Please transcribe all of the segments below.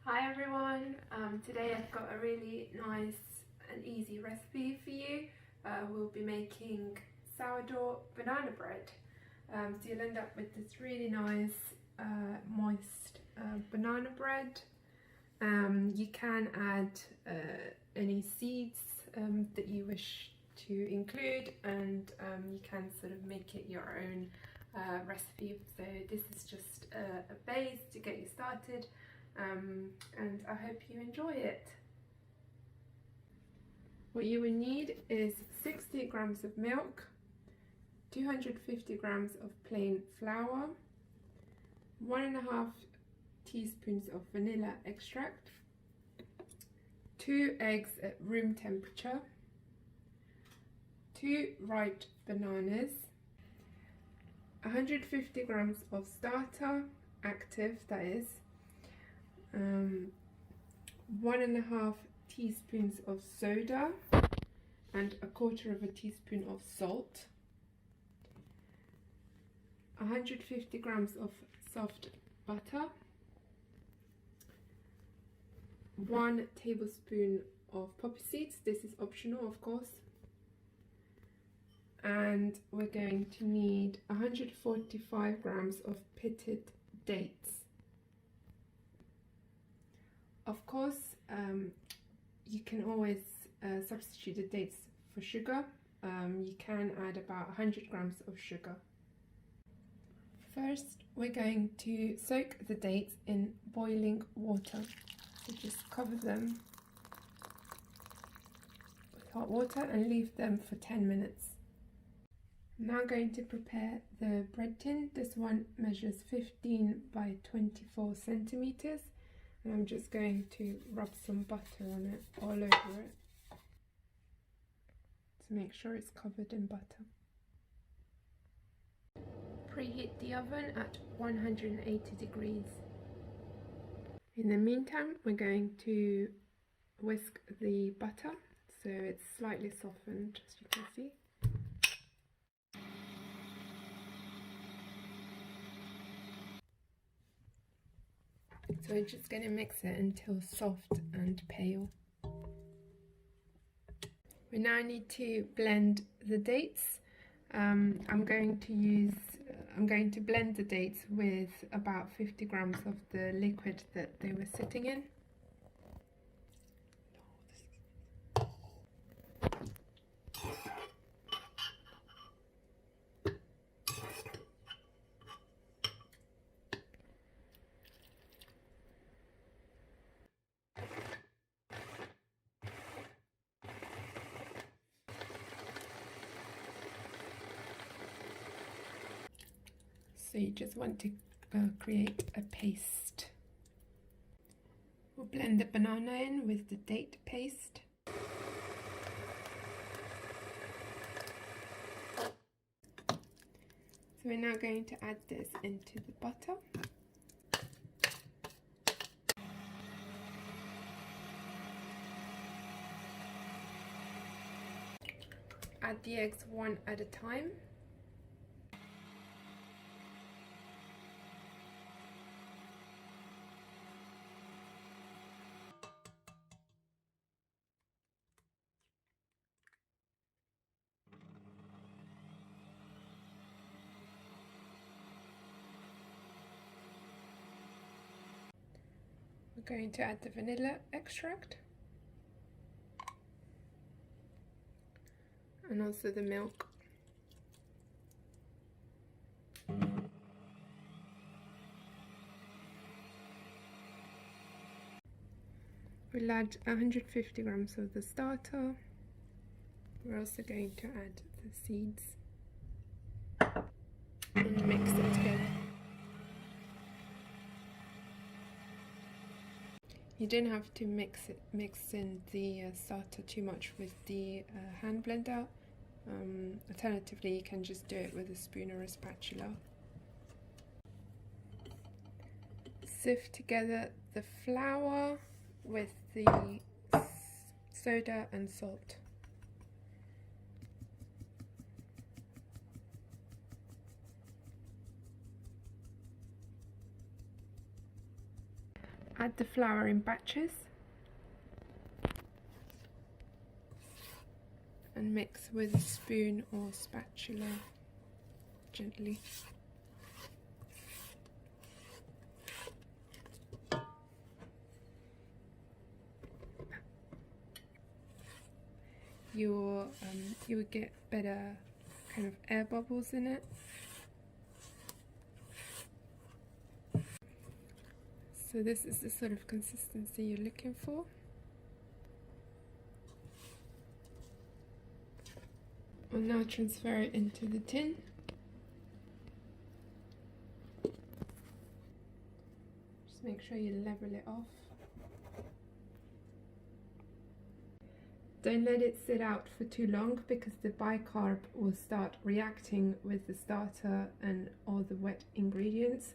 Hi everyone, today I've got a really nice and easy recipe for you. We'll be making sourdough banana bread. So you'll end up with this really nice moist banana bread. You can add any seeds that you wish to include, and you can sort of make it your own recipe. So this is just a base to get you started. And I hope you enjoy it. What you will need is 60 grams of milk, 250 grams of plain flour, 1.5 teaspoons of vanilla extract, 2 eggs at room temperature, 2 ripe bananas, 150 grams of starter, active that is, 1.5 teaspoons of soda and 1/4 teaspoon of salt, 150 grams of soft butter, 1 tablespoon of poppy seeds, this is optional of course, and we're going to need 145 grams of pitted dates. Of course, you can always substitute the dates for sugar. You can add about 100 grams of sugar. First, we're going to soak the dates in boiling water. So just cover them with hot water and leave them for 10 minutes. I'm now going to prepare the bread tin. This one measures 15 by 24 centimeters. And I'm just going to rub some butter on it, all over it, to make sure it's covered in butter. Preheat the oven at 180 degrees. In the meantime, we're going to whisk the butter so it's slightly softened, as you can see. So we're just going to mix it until soft and pale. We now need to blend the dates. I'm going to blend the dates with about 50 grams of the liquid that they were sitting in. So you just want to create a paste. We'll blend the banana in with the date paste. So we're now going to add this into the butter. Add the eggs one at a time. We're going to add the vanilla extract and also the milk. We'll add 150 grams of the starter. We're also going to add the seeds and mix it together. You don't have to mix in the starter too much with the hand blender. Alternatively, you can just do it with a spoon or a spatula. Sift together the flour with the soda and salt. add the flour in batches and mix with a spoon or spatula gently. You will get better kind of air bubbles in it. So this is the sort of consistency you're looking for. We'll now transfer it into the tin. Just make sure you level it off. Don't let it sit out for too long because the bicarb will start reacting with the starter and all the wet ingredients.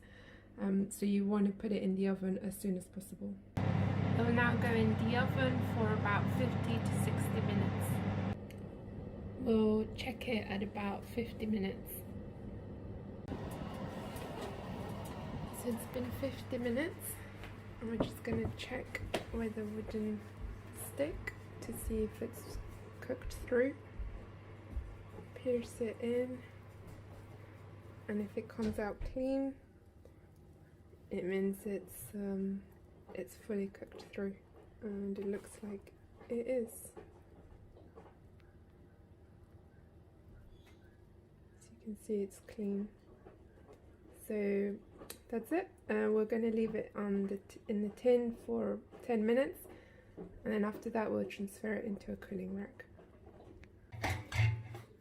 So you want to put it in the oven as soon as possible. It will now go in the oven for about 50 to 60 minutes. We'll check it at about 50 minutes. So it's been 50 minutes and we're just going to check with a wooden stick to see if it's cooked through. Pierce it in, and if it comes out clean, it means it's fully cooked through, and it looks like it is. As you can see, it's clean. So that's it. We're going to leave it on in the tin for 10 minutes. And then after that we'll transfer it into a cooling rack.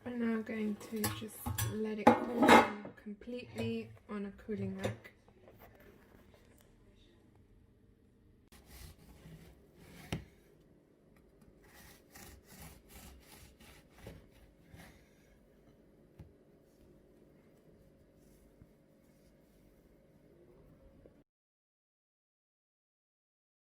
We're now going to just let it cool down completely on a cooling rack.